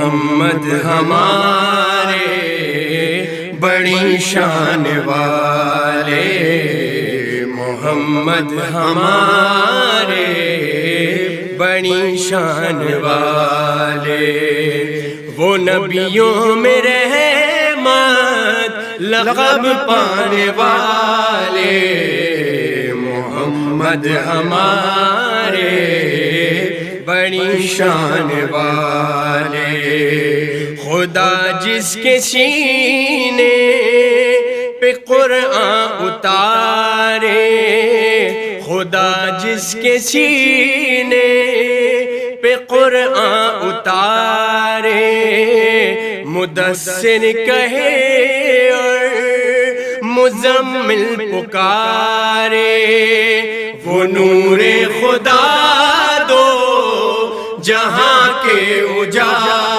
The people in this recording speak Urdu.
محمد ہمارے بڑی شان والے، محمد ہمارے بڑی شان والے، وہ نبیوں میں رحمت لقب پانے والے، محمد ہمارے بڑی شان والے، خدا جس کے سینے پہ قرآن اتارے، خدا جس کے سینے پہ قرآن اتارے، مدثر کہے اور مزمل پکارے، وہ نور خدا